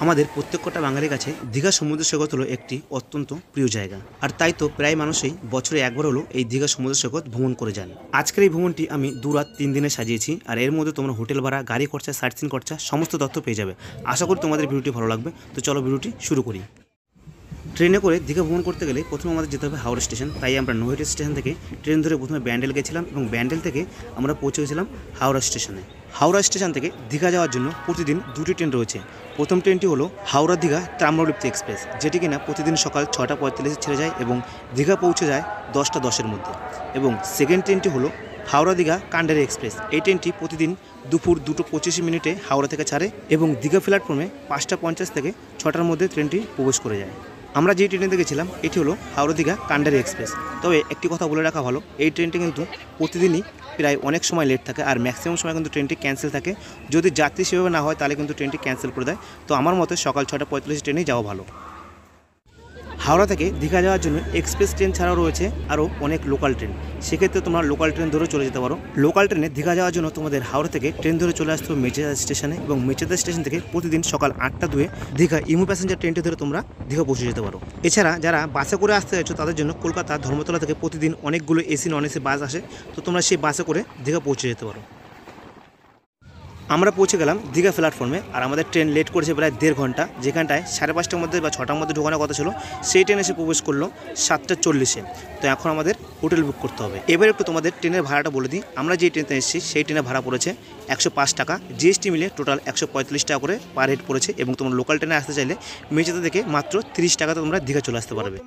আমাদের প্রত্যেকটা বাঙালির কাছে দীঘা সমুদ্র সৈকত হলো একটি অত্যন্ত প্রিয় জায়গা, আর তাই তো প্রায় মানুষই বছরে একবার হলো এই দীঘা সমুদ্র সৈকত ভ্রমণ করে যান। আজকের এই ভ্রমণটি আমি 2 রাত 3 দিনে সাজিয়েছি, আর এর মধ্যে তোমরা হোটেল ভাড়া, গাড়ি খরচা, সাইট সিন খরচা সমস্ত তথ্য পেয়ে যাবে। আশা করি তোমাদের ভিডিওটি ভালো লাগবে। তো চলো ভিডিওটি শুরু করি। ট্রেনে করে দীঘা ভ্রমণ করতে গেলে প্রথমে আমাদের যেতে হবে হাওড়া স্টেশন। তাই আমরা নৈহাটি স্টেশন থেকে ট্রেন ধরে প্রথমে ব্যান্ডেল গেছিলাম এবং ব্যান্ডেল থেকে আমরা পৌঁছে গেছিলাম হাওড়া স্টেশনে। হাওড়া স্টেশন থেকে দীঘা যাওয়ার জন্য প্রতিদিন 2টি ট্রেন রয়েছে। প্রথম ট্রেনটি হলো হাওড়া দীঘা তাম্রলিপ্তি এক্সপ্রেস, যেটি কিনা প্রতিদিন সকাল 6টা 45 ছেড়ে যায় এবং দীঘা পৌঁছে যায় 10টা 10-এর মধ্যে। এবং সেকেন্ড ট্রেনটি হলো হাওড়া দীঘা কান্ডারি এক্সপ্রেস। এই ট্রেনটি প্রতিদিন দুপুর 2টা 25 হাওড়া থেকে ছাড়ে এবং দীঘা প্ল্যাটফর্মে 5টা 50 থেকে 6টার মধ্যে ট্রেনটি প্রবেশ করে যায়। আমরা যে ট্রেনটিতে গেছিলাম এটি হলো হাওড়া দীঘা কান্ডারি এক্সপ্রেস। তবে একটি কথা বলে রাখা ভালো, এই ট্রেনটি কিন্তু প্রতিদিনই প্রায় অনেক সময় লেট থাকে, আর ম্যাক্সিমাম সময় কিন্তু ট্রেনটি ক্যান্সেল থাকে। যদি যাত্রী সেভাবে না হয় তাহলে কিন্তু ট্রেনটি ক্যান্সেল করে দেয়। তো আমার মতে সকাল 6টা 45 ট্রেনেই যাওয়া ভালো। হাওড়া থেকে দীঘা যাওয়ার জন্য এক্সপ্রেস ট্রেন ছাড়াও রয়েছে আরও অনেক লোকাল ট্রেন। সেক্ষেত্রে তোমরা লোকাল ট্রেন ধরে চলে যেতে পারো। লোকাল ট্রেনে দীঘা যাওয়ার জন্য তোমাদের হাওড়া থেকে ট্রেন ধরে চলে আসতে হবে মেচেদা স্টেশনে, এবং মেচেদা স্টেশন থেকে প্রতিদিন সকাল 8টা 2 দীঘা ইমু প্যাসেঞ্জার ট্রেনটি ধরে তোমরা দীঘা পৌঁছে যেতে পারো। এছাড়া যারা বাসে করে আসতে চাইছো তাদের জন্য কলকাতা ধর্মতলা থেকে প্রতিদিন অনেকগুলো এসি নন এসি বাস আসে, তো তোমরা সেই বাসে করে দীঘা পৌঁছে যেতে পারো। আমরা পৌঁছে গেলাম দীঘা প্ল্যাটফর্মে, আর আমাদের ট্রেন লেট করেছে প্রায় 1.5 ঘন্টা। যেখানটায় 5:30টার মধ্যে বা 6টার মধ্যে ঢোকানোর কথা ছিল, সেই ট্রেন এসে প্রবেশ করলো 7টা 40-এ। তো এখন আমাদের হোটেল বুক করতে হবে। এবার একটু তোমাদের ট্রেনের ভাড়াটা বলে দিই। আমরা যে ট্রেনতে এসেছি সেই ট্রেনের ভাড়া পড়েছে 105 টাকা, জিএসটি মিলে টোটাল 145 টাকা করে পার হেড পড়েছে। এবং তোমরা লোকাল ট্রেনে আসতে চাইলে মেচেদা থেকে মাত্র 30 টাকাতে তোমরা দীঘা চলে আসতে পারবে।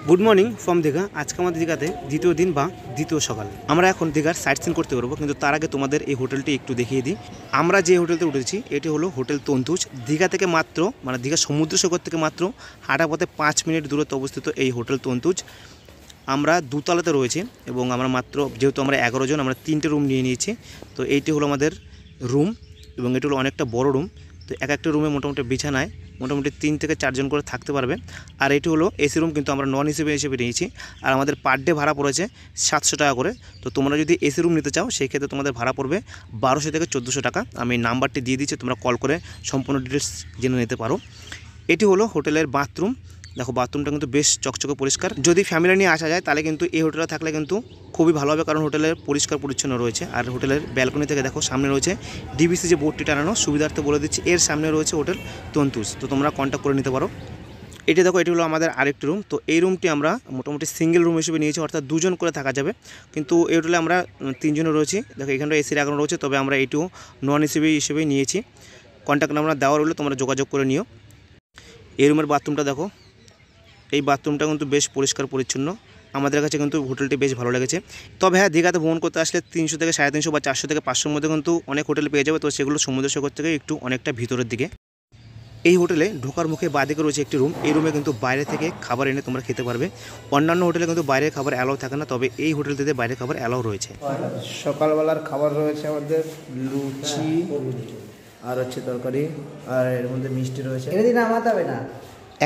Good morning from Digha. আজকে আমাদের দীঘাতে দ্বিতীয় দিন বা দ্বিতীয় সকাল। আমরা এখন দীঘার সাইট সিন করতে পারবো, কিন্তু তার আগে তোমাদের এই হোটেলটি একটু দেখিয়ে দিই। আমরা যে হোটেলতে উঠেছি এটি হলো হোটেল তন্তুজ। দীঘা থেকে মাত্র দীঘা সমুদ্র সৈকত থেকে মাত্র হাঁটা পথে 5 মিনিট দূরত্বে অবস্থিত এই হোটেল তন্তুজ। আমরা 2তলাতে রয়েছি এবং আমরা মাত্র, যেহেতু আমরা 11 জন, আমরা 3টে রুম নিয়ে নিয়েছি। তো এইটি হলো আমাদের রুম এবং এটি হলো অনেকটা বড় রুম। তো এক একটা রুমে মোটামুটি বিছানায় মোটামুটি 3 থেকে 4 জন করে থাকতে পারবে। আর এটি হলো এসি রুম, কিন্তু আমরা নন এসি হিসেবে নিয়েছি। আর আমাদের পার ডে ভাড়া পড়েছে 700 টাকা করে। তো তোমরা যদি এসি রুম নিতে চাও সেই ক্ষেত্রে তোমাদের ভাড়া পড়বে 1200 থেকে 1400 টাকা। আমি নাম্বারটি দিয়ে দিচ্ছি, তোমরা কল করে সম্পূর্ণ ডিটেলস জেনে নিতে পারো। এটি হলো হোটেলের বাথরুম। দেখো বাথরুমটা কিন্তু বেশ চকচকে পরিষ্কার। যদি ফ্যামিলি নিয়ে আসা যায় তাহলে কিন্তু এই হোটেলে থাকলে কিন্তু খুবই ভালো হবে, কারণ হোটেলের পরিষ্কার পরিচ্ছন্ন রয়েছে। আর হোটেলের ব্যালকনি থেকে দেখো সামনে রয়েছে ডিবিসি যে বোর্ডটি টানানো, সুবিধার্থে বলে দিচ্ছি এর সামনে রয়েছে হোটেল তন্তুজ। তো তোমরা কন্ট্যাক্ট করে নিতে পারো। এটি দেখো, এটি হলো আমাদের আরেকটি রুম। তো এই রুমটি আমরা মোটামুটি সিঙ্গেল রুম হিসেবে নিয়েছি, অর্থাৎ 2 জন করে থাকা যাবে। কিন্তু এই হোটেলে আমরা 3 জনে রয়েছি। দেখো এখানটা এসি লাগানো রয়েছে, তবে আমরা এটিও নন এসি হিসেবেই নিয়েছি। কন্ট্যাক্ট নাম্বার দেওয়া রইলে তোমরা যোগাযোগ করে নিও। এই রুমের বাথরুমটা দেখো, এই বাথরুমটা কিন্তু বেশ পরিষ্কার পরিচ্ছন্ন। আমাদের কাছে কিন্তু হোটেলটি বেশ ভালো লেগেছে। তবে হ্যাঁ, দীঘাতে ভ্রমণ করতে আসলে 300 থেকে 350 বা 400 থেকে 500-র মধ্যে কিন্তু অনেক হোটেল পেয়ে যাবে। তো সেগুলো সমুদ্র সৈকত থেকে একটু অনেকটা ভিতরের দিকে। এই হোটেলে ঢোকার মুখে বাঁদিকে রয়েছে একটি রুম। এই রুমে কিন্তু বাইরে থেকে খাবার এনে তোমরা খেতে পারবে। অন্যান্য হোটেলে কিন্তু বাইরের খাবার অ্যালাউ থাকে না, তবে এই হোটেলটিতে বাইরের খাবার অ্যালাউ রয়েছে। সকালবেলার খাবার রয়েছে আমাদের লুচি আর হচ্ছে তরকারি, আর এর মধ্যে মিষ্টি রয়েছে। এদিন নামাতে হবে না।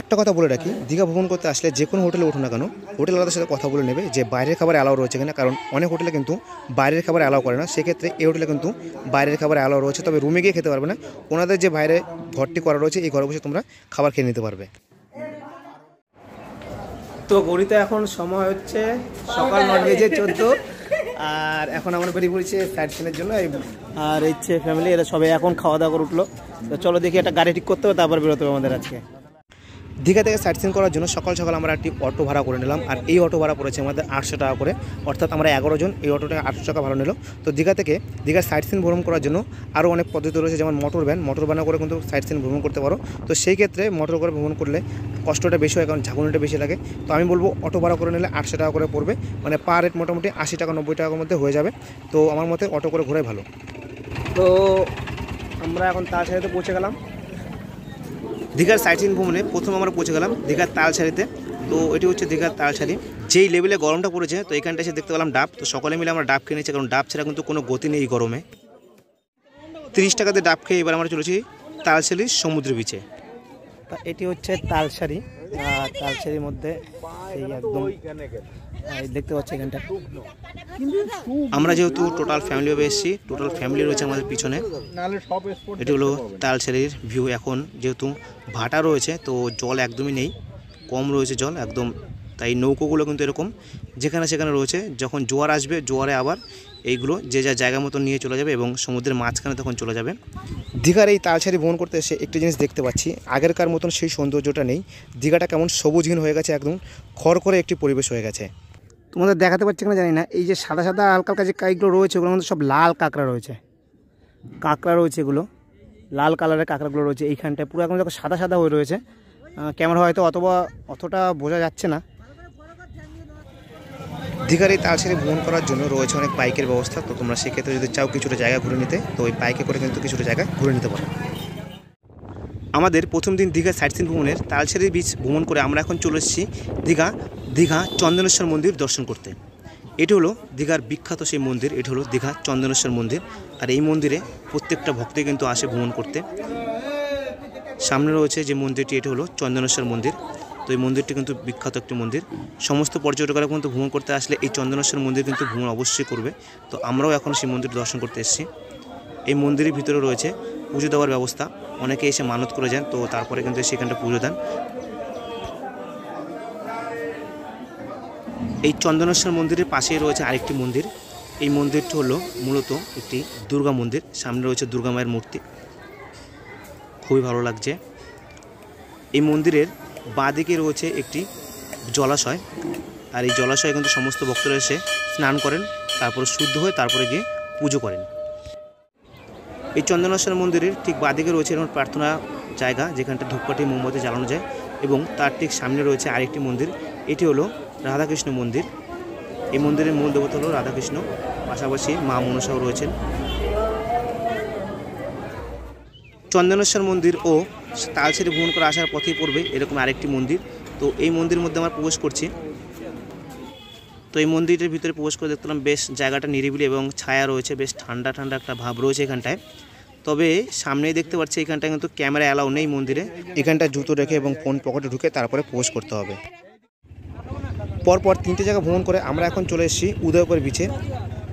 একটা কথা বলে রাখি, দীঘা ভ্রমণ করতে আসলে যে কোনো হোটেলে উঠো না কেন, হোটেলওয়ালাদের সাথে কথা বলে নেবে যে বাইরের খাবার অ্যালাউ রয়েছে কিনা, কারণ অনেক হোটেলে কিন্তু বাইরের খাবার অ্যালাউ করে না। সেক্ষেত্রে এই হোটেলে কিন্তু বাইরের খাবার অ্যালাউ রয়েছে, তবে রুমে গিয়ে খেতে পারবে না। ওনাদের যে বাইরে ঘরটি করা রয়েছে এই ঘরে বসে তোমরা খাবার খেয়ে নিতে পারবে। তো গড়িতে এখন সময় হচ্ছে সকাল 9:14, আর এখন আমরা বেরিয়ে পড়েছি সাইট সিনের জন্য। আর ইচ্ছে ফ্যামিলি এরা সবাই এখন খাওয়া দাওয়া করে উঠলো। তো চলো দেখি একটা গাড়ি ঠিক করতে হবে, তারপর বেরোতে হবে আমাদের আজকে। দীঘা থেকে সাইট সিন করার জন্য সকাল সকাল আমরা একটি অটো ভাড়া করে নিলাম, আর এই অটো ভাড়া পড়েছে আমাদের 800 টাকা করে, অর্থাৎ আমরা 11 জন। এই অটোটা 800 টাকা ভাড়া নিল। তো দীঘা থেকে দীঘার সাইট সিন ভ্রমণ করার জন্য আরও অনেক পদ্ধতি রয়েছে, যেমন মোটর ভ্যানে করে কিন্তু সাইট সিন ভ্রমণ করতে পারো। তো সেই ক্ষেত্রে মোটর করে ভ্রমণ করলে কষ্টটা বেশি হয়, কারণ ঝাঁকুনিটা বেশি লাগে। তো আমি বলবো অটো ভাড়া করে নিলে 800 টাকা করে পড়বে, মানে পার রেট মোটামুটি 80 টাকা 90 টাকার মধ্যে হয়ে যাবে। তো আমার মতে অটো করে ঘোরাই ভালো। তো আমরা এখন তালসারিতে পৌঁছে গেলাম। দীঘার সাইট সিন ভ্রমণে প্রথমে আমরা পৌঁছে গেলাম দীঘার তালসারিতে। তো এটি হচ্ছে দীঘার তালসারি। যেই লেভেলে গরমটা পড়েছে, তো এখানটা এসে দেখতে পেলাম ডাব। তো সকলে মিলে আমরা ডাব খেয়ে নিচ্ছি, কারণ ডাব ছাড়া কিন্তু কোনো গতি নেই এই গরমে। 30 টাকাতে ডাব খেয়ে এবার আমরা চলেছি তালসারির সমুদ্র বিচে। তা এটি হচ্ছে তালসারি, আর তালসারির মধ্যে এই একদম দেখতে পাচ্ছি এখানটা। আমরা যেহেতু টোটাল ফ্যামিলি ভাবে এসেছি, টোটাল ফ্যামিলি রয়েছে আমাদের পিছনে। এটি হলো তালসারির ভিউ। এখন যেহেতু ভাটা রয়েছে তো জল একদমই নেই, কম রয়েছে জল একদম, তাই নৌকোগুলো কিন্তু এরকম যেখানে সেখানে রয়েছে। যখন জোয়ার আসবে, জোয়ারে আবার এইগুলো যে যা জায়গা মতো নিয়ে চলে যাবে এবং সমুদ্রের মাঝখানে তখন চলে যাবে। দীঘার এই তালসারি ভ্রমণ করতে এসে একটি জিনিস দেখতে পাচ্ছি, আগেরকার মতন সেই সৌন্দর্যটা নেই। দীঘাটা কেমন সবুজহীন হয়ে গেছে, একদম খড়খড়ে একটি পরিবেশ হয়ে গেছে। তোমাদের দেখাতে পারছি কিনা জানি না, এই যে সাদা সাদা হালকা হালকা যে কাইগুলো রয়েছে ওগুলোর মধ্যে সব লাল কাঁকড়া রয়েছে। কাঁকড়া রয়েছে, এগুলো লাল কালারের কাঁকড়াগুলো রয়েছে এইখানটায়, পুরো এখন দেখো সাদা সাদা হয়ে রয়েছে। ক্যামেরা হয়তো অতটা বোঝা যাচ্ছে না। দীঘার এই তালসারি ভ্রমণ করার জন্য রয়েছে অনেক বাইকের ব্যবস্থা। তো তোমরা সেক্ষেত্রে যদি চাও কিছুটা জায়গা ঘুরে নিতে, তো ওই বাইকে করে কিন্তু কিছুটা জায়গা ঘুরে নিতে পারো। আমাদের প্রথম দিন দীঘা সাইট সিন ভ্রমণের তালসারি বিচ ভ্রমণ করে আমরা এখন চলে এসেছি দীঘা চন্দনেশ্বর মন্দির দর্শন করতে। এটি হলো দীঘার বিখ্যাত সেই মন্দির, এটি হলো দীঘা চন্দনেশ্বর মন্দির। আর এই মন্দিরে প্রত্যেকটা ভক্তই কিন্তু আসে ভ্রমণ করতে। সামনে রয়েছে যে মন্দিরটি, এটি হলো চন্দনেশ্বর মন্দির। তো এই মন্দিরটি কিন্তু বিখ্যাত একটি মন্দির। সমস্ত পর্যটকরা কিন্তু ভ্রমণ করতে আসলে এই চন্দনেশ্বর মন্দির কিন্তু ভ্রমণ অবশ্যই করবে। তো আমরাও এখন সেই মন্দির দর্শন করতে এসেছি। এই মন্দিরের ভিতরে রয়েছে পুজো দেওয়ার ব্যবস্থা, অনেকে এসে মানত করে যান, তো তারপরে কিন্তু সেখানটা পুজো দেন। এই চন্দনেশ্বর মন্দিরের পাশেই রয়েছে আরেকটি মন্দির। এই মন্দিরটি হলো মূলত একটি দুর্গা মন্দির। সামনে রয়েছে দুর্গা মায়ের মূর্তি, খুবই ভালো লাগছে। এই মন্দিরের বাঁদিকে রয়েছে একটি জলাশয়, আর এই জলাশয়ে কিন্তু সমস্ত ভক্তরা এসে স্নান করেন, তারপরে শুদ্ধ হয়ে তারপরে গিয়ে পুজো করেন। এই চন্দনেশ্বর মন্দিরের ঠিক বাঁদিকে রয়েছে এরকম প্রার্থনা জায়গা, যেখানটা ধূপকাঠি মোমবাতি জ্বালানো যায়, এবং তার ঠিক সামনে রয়েছে আরেকটি মন্দির, এটি হলো রাধাকৃষ্ণ মন্দির। এই মন্দিরের মূল দেবতা হলো রাধাকৃষ্ণ, পাশাপাশি মা মনসাও রয়েছেন। চন্দনেশ্বর মন্দির ও তালসারি ভ্রমণ করে আসার পথেই পড়বে এরকম আরেকটি মন্দির। তো এই মন্দিরের মধ্যে আমরা প্রবেশ করছি। তো এই মন্দিরের ভিতরে প্রবেশ করে দেখলাম বেশ জায়গাটা নিরিবিলি এবং ছায়া রয়েছে, বেশ ঠান্ডা ঠান্ডা একটা ভাব রয়েছে এখানটায়। তবে সামনেই দেখতে পাচ্ছি এখানটায় কিন্তু ক্যামেরা অ্যালাউ নেই মন্দিরে, এখানটায় জুতো রেখে এবং ফোন পকেটে ঢুকে তারপরে প্রবেশ করতে হবে। পরপর 3টে জায়গা ভ্রমণ করে আমরা এখন চলে এসেছি উদয়পুর বিচে।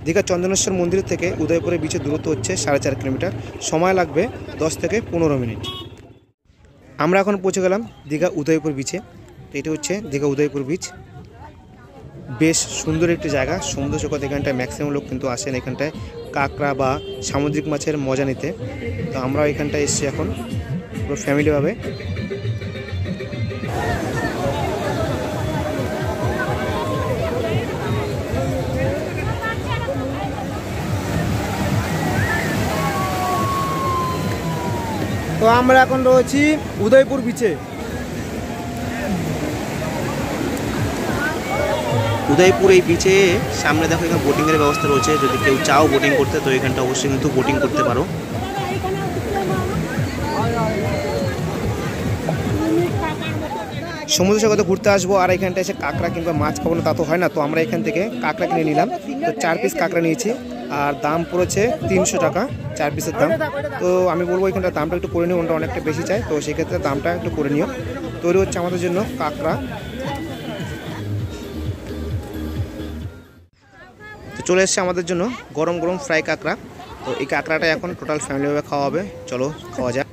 দীঘা চন্দনেশ্বর মন্দির থেকে উদয়পুরের বিচের দূরত্ব হচ্ছে 4.5 কিলোমিটার, সময় লাগবে 10 থেকে 15 মিনিট। আমরা এখন পৌঁছে গেলাম দীঘা উদয়পুর বিচে। তো এটি হচ্ছে দীঘা উদয়পুর বিচ, বেশ সুন্দর একটি জায়গা। সমুদ্র সৈকত, এখানটায় ম্যাক্সিমাম লোক কিন্তু আসেন এখানটায় কাঁকড়া বা সামুদ্রিক মাছের মজা নিতে। তো আমরা এখানটায় এসেছি এখন পুরো ফ্যামিলিভাবে। তো আমরা এখন রয়েছি উদয়পুর বিচে। উদয়পুর এই বিচে সামনে দেখো এখানে বোটিংয়ের ব্যবস্থা রয়েছে, যদি কেউ চাও বোটিং করতে তো এখানটা অবশ্যই কিন্তু বোটিং করতে পারো। সমুদ্র সৈকতে ঘুরতে আসবো আর এখানটা এসে কাঁকড়া কিংবা মাছ খাবো না তা তো হয় না। তো আমরা এখান থেকে কাঁকড়া কিনে নিলাম। তো 4 পিস কাঁকড়া নিয়েছি আর দাম পড়েছে 300 টাকা 4 পিসের দাম। তো আমি বলবো এখানটার দামটা একটু করে নিও, ওটা অনেকটা বেশি চাই, তো সেক্ষেত্রে দামটা একটু করে নিও। তৈরি হচ্ছে আমাদের জন্য কাঁকড়া। তো চলে এসছে আমাদের জন্য গরম গরম ফ্রাই কাঁকড়া। তো এই কাঁকড়াটা এখন টোটাল ফ্যামিলিভাবে খাওয়া হবে, চলো খাওয়া যাক।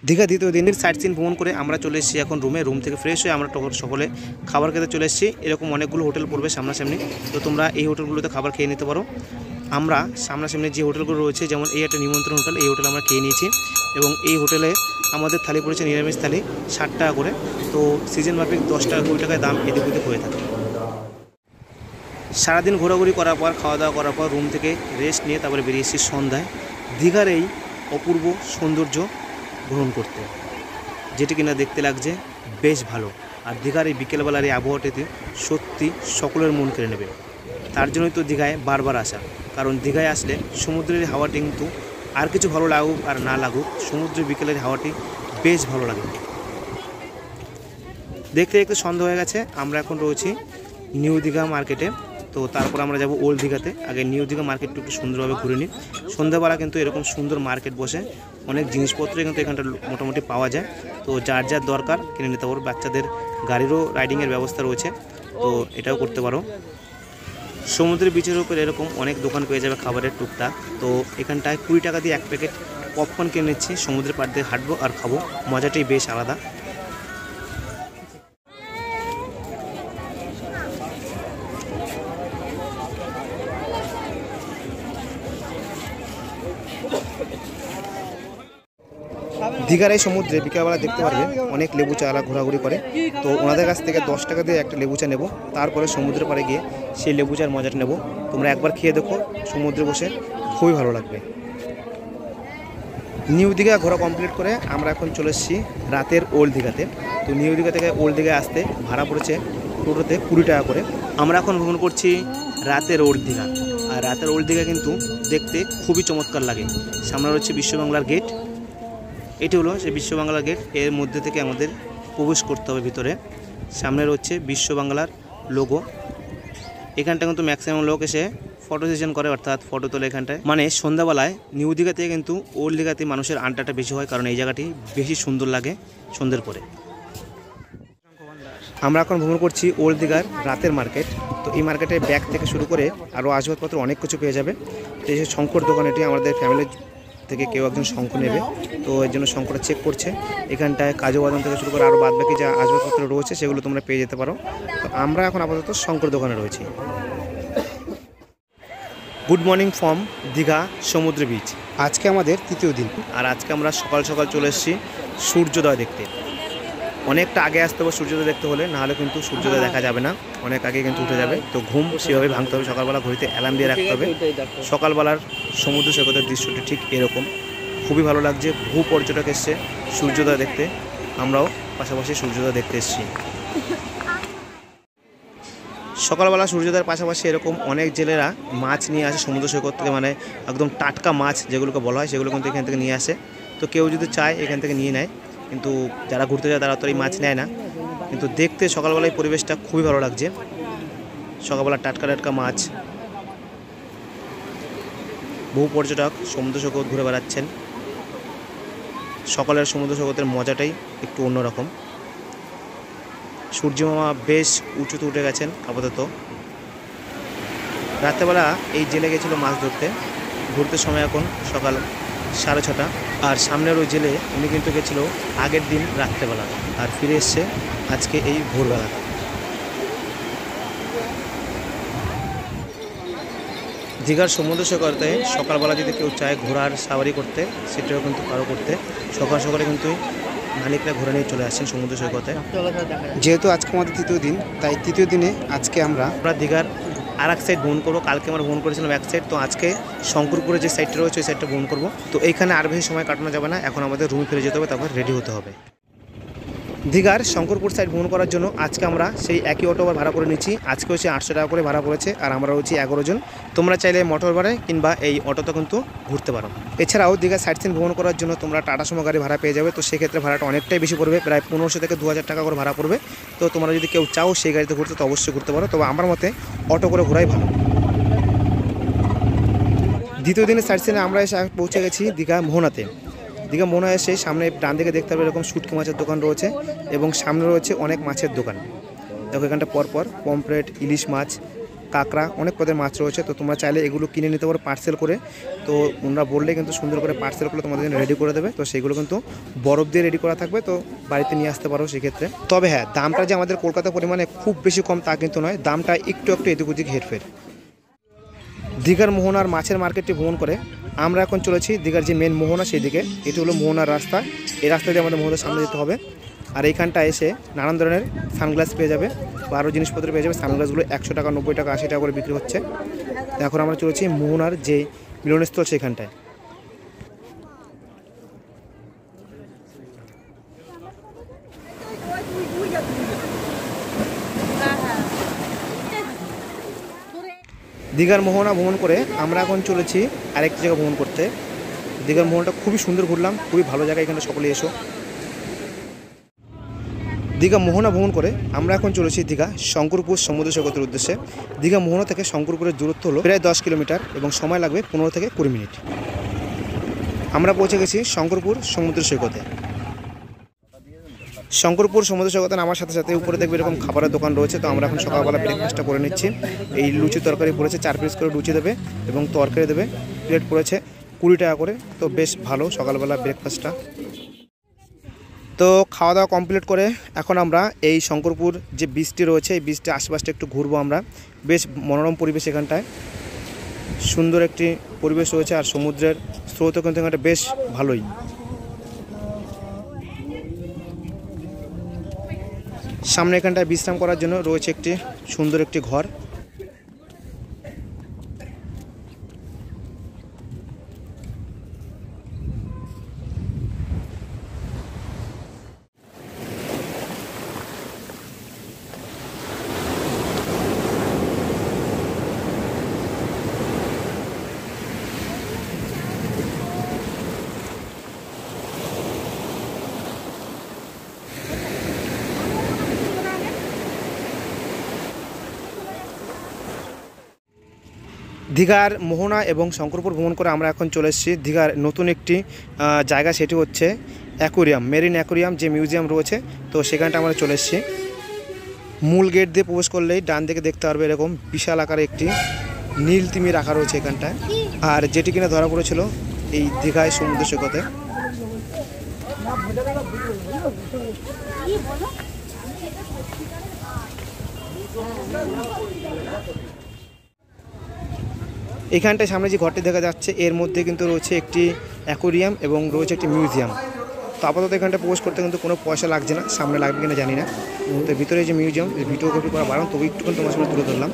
দীঘা দ্বিতীয় দিনের সাইট সিন ভ্রমণ করে আমরা চলে এসেছি এখন রুমে। রুম থেকে ফ্রেশ হয়ে আমরা সকলে খাবার খেতে চলে এসেছি। এরকম অনেকগুলো হোটেল পড়বে সামনাসামনি, তো তোমরা এই হোটেলগুলোতে খাবার খেয়ে নিতে পারো। আমরা সামনাসামনি যে হোটেলগুলো রয়েছে, যেমন এই একটা নিমন্ত্রণ হোটেল, এই হোটেল আমরা খেয়ে নিয়েছি এবং এই হোটেলে আমাদের থালি পড়েছে নিরামিষ থালি 60 টাকা করে। তো সিজন মাফিক 10 টাকা 20 টাকায় দাম এদিক ওদিক হয়ে থাকে। সারাদিন ঘোরাঘুরি করার পর, খাওয়া দাওয়া করার পর রুম থেকে রেস্ট নিয়ে তারপরে বেরিয়েছি সন্ধ্যায় দীঘার এই অপূর্ব সৌন্দর্য গ্রহণ করতে, যেটি কিনা দেখতে লাগছে বেশ ভালো। আর দীঘার এই বিকেলবেলার এই আবহাওয়াটিতে সত্যি সকলের মন কেড়ে নেবে। তার জন্যই তো দীঘায় বারবার আসা, কারণ দীঘায় আসলে সমুদ্রের হাওয়াটি কিন্তু আর কিছু ভালো লাগুক আর না লাগুক, সমুদ্রের বিকেলের হাওয়াটি বেশ ভালো লাগে। দেখতে দেখতে সন্ধ্যা হয়ে গেছে। আমরা এখন রয়েছি নিউ দীঘা মার্কেটে। তো তারপর আমরা যাব ওল্ড দীঘাতে। আগে নিউ দীঘা মার্কেটটা একটু সুন্দরভাবে ঘুরে নিই। সন্ধ্যাবেলা কিন্তু এরকম সুন্দর মার্কেট বসে, অনেক জিনিসপত্র কিন্তু এখানটা মোটামুটি পাওয়া যায়। তো যার যার দরকার কিনে নিতে পারো। বাচ্চাদের গাড়িরও রাইডিংয়ের ব্যবস্থা রয়েছে। তো এটাও করতে পারো। সমুদ্রের বিচের উপর এরকম অনেক দোকান পেয়ে যাবে খাবারের টুকটাক। তো এখানটায় 20 টাকা দিয়ে 1 প্যাকেট পপকর্ন কিনে নিচ্ছি, সমুদ্রের পাড় দিয়ে হাঁটবো আর খাবো, মজাটাই বেশ আলাদা। দীঘার এই সমুদ্রে বিকালবেলা দেখতে পারবে অনেক লেবু চারা ঘোরাঘুরি করে। তো ওনাদের কাছ থেকে 10 টাকা দিয়ে একটা লেবু চা নেবো, তারপরে সমুদ্রের পাড়ে গিয়ে সেই লেবু চার মজাটা নেবো। তোমরা একবার খেয়ে দেখো, সমুদ্রে বসে খুবই ভালো লাগবে। নিউ দীঘা ঘোরা কমপ্লিট করে আমরা এখন চলে এসেছি রাতের ওল্ড দীঘাতে। তো নিউ দীঘা থেকে ওল্ড দীঘায় আসতে ভাড়া পড়েছে টোটোতে 20 টাকা করে। আমরা এখন ভ্রমণ করছি রাতের ওল্ড দীঘা। আর রাতের ওল্ড দীঘা কিন্তু দেখতে খুবই চমৎকার লাগে। সামনে রয়েছে বিশ্ববাংলার গেট, এটি হলো সেই বিশ্ববাংলার গেট। এর মধ্যে থেকে আমাদের প্রবেশ করতে হবে ভিতরে। সামনে রয়েছে বিশ্ববাংলার লোগো। এখানটা কিন্তু ম্যাক্সিমাম লোক এসে ফটো সেশন করে, অর্থাৎ ফটো তোলে এখানটায়। মানে সন্ধ্যাবেলায় নিউ দীঘা থেকে কিন্তু ওল্ড দীঘাতে মানুষের আড্ডাটা বেশি হয়, কারণ এই জায়গাটি বেশি সুন্দর লাগে সন্ধ্যের পরে। আমরা এখন ভ্রমণ করছি ওল্ড দীঘার রাতের মার্কেট। তো এই মার্কেটে ব্যাগ থেকে শুরু করে আরও আসবাবপত্র অনেক কিছু পেয়ে যাবে। তো এই শঙ্কর দোকান, এটি আমাদের ফ্যামিলির থেকে কেউ একজন শঙ্খ নেবে, তো এর জন্য শঙ্করটা চেক করছে। এখানটায় কাজু বাদাম থেকে শুরু করে আরও বাদবাকি যা আসবাবপত্র রয়েছে সেগুলো তোমরা পেয়ে যেতে পারো। তো আমরা এখন আপাতত শঙ্কর দোকানে রয়েছি। গুড মর্নিং ফ্রম দীঘা সমুদ্র বিচ। আজকে আমাদের 3য় দিন, আর আজকে আমরা সকাল সকাল চলে এসেছি সূর্যোদয় দেখতে। অনেকটা আগে আসতে হবে সূর্যোদয় দেখতে হলে, নাহলে কিন্তু সূর্যোদয় দেখা যাবে না, অনেক আগে কিন্তু উঠে যাবে। তো ঘুম সেভাবে ভাঙতে হবে, সকালবেলা ঘড়িতে অ্যালার্ম দিয়ে রাখতে হবে। সকালবেলার সমুদ্র সৈকতের দৃশ্যটি ঠিক এরকম, খুবই ভালো লাগছে। বহু পর্যটক এসছে সূর্যোদয় দেখতে, আমরাও পাশাপাশি সূর্যোদয় দেখতে এসেছি। সকালবেলা সূর্যোদয়ের পাশাপাশি এরকম অনেক জেলেরা মাছ নিয়ে আসে সমুদ্র সৈকত থেকে, মানে একদম টাটকা মাছ যেগুলোকে বলা হয় সেগুলো কিন্তু এখান থেকে নিয়ে আসে। তো কেউ যদি চায় এখান থেকে নিয়ে নেয়, কিন্তু যারা ঘুরতে যায় তারা তো এই মাছ নেয় না। কিন্তু দেখতে সকালবেলায় পরিবেশটা খুবই ভালো লাগছে, সকালবেলা টাটকা টাটকা মাছ। বহু পর্যটক সমুদ্র সৈকত ঘুরে বেড়াচ্ছেন। সকালের সমুদ্র সৈকতের মজাটাই একটু অন্যরকম। সূর্যমামা বেশ উঁচুতে উঠে গেছেন আপাতত। রাত্রেবেলা এই জেলে গেছিলো মাছ ধরতে, ঘুরতে সময় এখন সকাল 6:30। আর সামনের ওই জেলে উনি কিন্তু গেছিলো আগের দিন রাত্রেবেলা, আর ফিরে এসছে আজকে এই ভোরবেলা। দীঘার সমুদ্র সৈকতে সকালবেলা যদি কেউ চায় ঘোরার সাওয়ারি করতে, সেটাও কিন্তু কারো করতে সকাল সকালে কিন্তু মালিকরা ঘোরা নিয়ে চলে আসছেন সমুদ্র সৈকতে। যেহেতু আজকে আমাদের 3য় দিন, তাই 3য় দিনে আজকে আমরা দীঘার আর এক সাইড ভ্রমণ করবো। কালকে আমরা ভ্রমণ করেছিলাম এক সাইড, তো আজকে শঙ্করপুরে যে সাইডটা রয়েছে ওই সাইডটা ভ্রমণ করবো। তো এইখানে আর বেশি সময় কাটানো যাবে না, এখন আমাদের রুমে ফিরে যেতে হবে, তারপর রেডি হতে হবে। দীঘার শঙ্করপুর সাইড ভ্রমণ করার জন্য আজকে আমরা সেই একই অটো ভাড়া করে নিচ্ছি। আজকে হচ্ছে 800 টাকা করে ভাড়া পড়েছে, আর আমরা হচ্ছি 11 জন। তোমরা চাইলে মোটর ভাড়ায় কিংবা এই অটোতে কিন্তু ঘুরতে পারো। এছাড়াও দীঘা সাইট সিন ভ্রমণ করার জন্য তোমরা টাটা সুমো গাড়ি ভাড়া পেয়ে যাবে। তো সেক্ষেত্রে ভাড়াটা অনেকটাই বেশি পড়বে, প্রায় 1500 থেকে 2000 টাকা করে ভাড়া পড়বে। তো তোমরা যদি কেউ চাও সেই গাড়িতে ঘুরতে, তো অবশ্যই ঘুরতে পারো। তবে আমার মতে অটো করে ঘোরাই ভালো। 2য় দিনের সাইট সিনে আমরা এসে পৌঁছে গেছি দীঘা মোহনাতে। দীঘা মোহনা এসে সামনে ডান দিকে দেখতে পাবে এরকম শুটকি মাছের দোকান রয়েছে, এবং সামনে রয়েছে অনেক মাছের দোকান। দেখো এখানটা পরপর পমফ্রেট, ইলিশ মাছ, কাঁকড়া, অনেক পদের মাছ রয়েছে। তো তোমরা চাইলে এগুলো কিনে নিতে পারো পার্সেল করে। তো ওনারা বললে কিন্তু সুন্দর করে পার্সেল করে তোমাদের জন্য রেডি করে দেবে। তো সেগুলো কিন্তু বরফ দিয়ে রেডি করা থাকবে, তো বাড়িতে নিয়ে আসতে পারো সেক্ষেত্রে। তবে হ্যাঁ, দামটা যে আমাদের কলকাতা পরিমাণে খুব বেশি কম তা কিন্তু নয়, দামটা একটু এদিক ওদিক হেরফের। দীঘার মোহনার মাছের মার্কেটটি ভ্রমণ করে আমরা এখন চলেছি দীঘার যে মেন মোহনা সেই দিকে। এটি হলো মোহনার রাস্তা, এই রাস্তা দিয়ে আমাদের মোহনার সামনে যেতে হবে। আর এইখানটা এসে নানান ধরনের সানগ্লাস পেয়ে যাবে বা আরও জিনিসপত্র পেয়ে যাবে। সানগ্লাসগুলো 100 টাকা, 90 টাকা, 80 টাকা করে বিক্রি হচ্ছে। তো এখন আমরা চলেছি মোহনার যে মিলনস্থল সেখানটায়। দীঘার মোহনা ভ্রমণ করে আমরা এখন চলেছি আরেকটি জায়গা ভ্রমণ করতে। দীঘার মোহনাটা খুবই সুন্দর ঘুরলাম, খুবই ভালো জায়গা, এখানে সকলে এসো। দীঘা মোহনা ভ্রমণ করে আমরা এখন চলেছি দীঘা শঙ্করপুর সমুদ্র সৈকতের উদ্দেশ্যে। দীঘা মোহনা থেকে শঙ্করপুরের দূরত্ব হলো প্রায় 10 কিলোমিটার এবং সময় লাগবে 15 থেকে 20 মিনিট। আমরা পৌঁছে গেছি শঙ্করপুর সমুদ্র সৈকতে। শঙ্করপুর সমুদ্র সৈকতে নামার সাথে সাথে উপরে দেখবে এরকম খাবারের দোকান রয়েছে। তো আমরা এখন সকালবেলা ব্রেকফাস্টটা করে নিচ্ছি। এই লুচি তরকারি পড়েছে, 4 পিস করে লুচি দেবে এবং তরকারি দেবে। প্লেট পড়েছে 20 টাকা করে। তো বেশ ভালো সকালবেলা ব্রেকফাস্টটা। তো খাওয়া দাওয়া কমপ্লিট করে এখন আমরা এই শঙ্করপুর যে বীচটি রয়েছে এই বীচটি আশেপাশটা একটু ঘুরবো আমরা। বেশ মনোরম পরিবেশ, এখানটায় সুন্দর একটি পরিবেশ রয়েছে আর সমুদ্রের স্রোতও কিন্তু এখানটা বেশ ভালোই। সামনে এখানটায় বিশ্রাম করার জন্য রয়েছে একটি সুন্দর একটি ঘর। দীঘার মোহনা এবং শঙ্করপুর ভ্রমণ করে আমরা এখন চলে এসেছি দীঘার নতুন একটি জায়গা, সেটি হচ্ছে অ্যাকোরিয়াম, মেরিন অ্যাকোরিয়াম যে মিউজিয়াম রয়েছে। তো সেখানটা আমরা চলে এসেছি। মূল গেট দিয়ে প্রবেশ করলেই ডান দিকে দেখতে পারবে এরকম বিশাল আকারে একটি নীল তিমি রাখা রয়েছে এখানটায়, আর যেটি কিনা ধরা পড়েছিল এই দীঘায় সমুদ্র সৈকতে। এখানটায় সামনে যে ঘরটি দেখা যাচ্ছে এর মধ্যে কিন্তু রয়েছে একটি অ্যাকোরিয়াম এবং রয়েছে একটি মিউজিয়াম। তো আপাতত এখানটা প্রবেশ করতে কিন্তু কোনো পয়সা লাগছে না, সামনে লাগবে কিনা জানি না। তো ভিতরে যে মিউজিয়াম ভিডিওগ্রাফি করা বারণ, তবে একটু কিন্তু তোমার সামনে তুলে ধরলাম।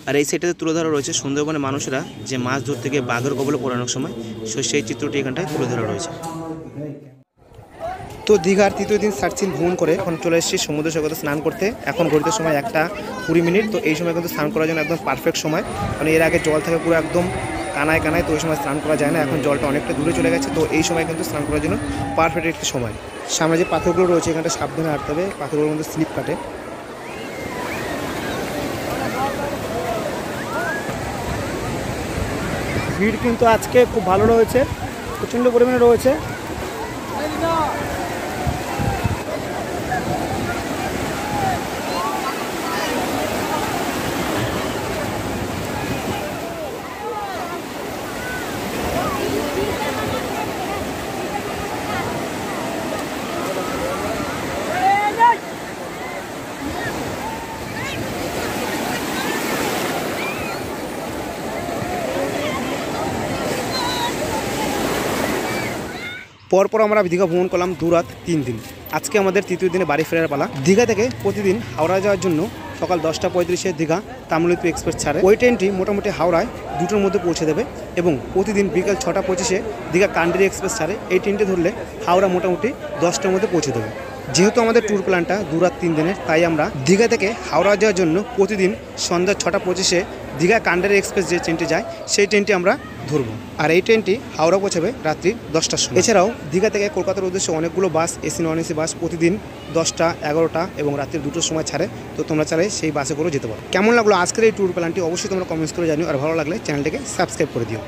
আর এই সাইডটাতে তুলে ধরা রয়েছে সুন্দরবনের মানুষেরা যে মাছ ধরতে গিয়ে বাঘের কবলে পড়ানোর সময় সেই চিত্রটি এখানটায় তুলে ধরা রয়েছে। তো দীঘার তৃতীয় দিন সার্চিন ভ্রমণ করে এখন চলে এসেছি সমুদ্র সৈকতে স্নান করতে। এখন ঘড়িতে সময় 1:20। তো এই সময় কিন্তু স্নান করার জন্য একদম পারফেক্ট সময়, মানে এর আগে জল থাকে পুরো একদম কানায় কানায়, তো ওই সময় স্নান করা যায় না। এখন জলটা অনেকটা দূরে চলে গেছে, তো এই সময় কিন্তু স্নান করার জন্য পারফেক্ট একটি সময়। সামনে যে পাথরগুলো রয়েছে এখানটা সাবধানে হাঁটতে হবে, পাথরগুলোর মধ্যে স্লিপ কাটে। ভিড় কিন্তু আজকে খুব ভালো রয়েছে, প্রচণ্ড পরিমাণে রয়েছে। পরপর আমরা দীঘা ভ্রমণ করলাম 2 রাত 3 দিন। আজকে আমাদের তৃতীয় দিনে বাড়ি ফেরার পালা। দীঘা থেকে প্রতিদিন হাওড়া যাওয়ার জন্য সকাল 10:35 দীঘা তাম্রলিপ্ত এক্সপ্রেস ছাড়ে। ওই ট্রেনটি মোটামুটি হাওড়ায় 2টোর মধ্যে পৌঁছে দেবে এবং প্রতিদিন বিকাল 6:25 দীঘা কান্ডারি এক্সপ্রেস ছাড়ে। এই ট্রেনটি ধরলে হাওড়া মোটামুটি 10টার মধ্যে পৌঁছে দেবে। যেহেতু আমাদের ট্যুর প্ল্যানটা 2 রাত 3 দিনের, তাই আমরা দীঘা থেকে হাওড়া যাওয়ার জন্য প্রতিদিন সন্ধ্যা 6:25 দীঘা কান্ডারি এক্সপ্রেস যে ট্রেনটি যায় সেই ট্রেনটি আমরা ধরবো। আর এই ট্রেনটি হাওড়া পৌঁছাবে রাত্রি 10টার সময়। এছাড়াও দীঘা থেকে কলকাতার উদ্দেশ্যে অনেকগুলো বাস, এসি নন এসি বাস প্রতিদিন 10টা, 11টা এবং রাত্রি 2টোর সময় ছাড়ে। তো তোমরা চাইলে সেই বাসে করেও যেতে পারো। কেমন লাগলো আজকের এই ট্যুর প্ল্যানটি অবশ্যই তোমরা কমেন্টস করে জানিও, আর ভালো লাগলে চ্যানেলটিকে সাবস্ক্রাইব করে দিও।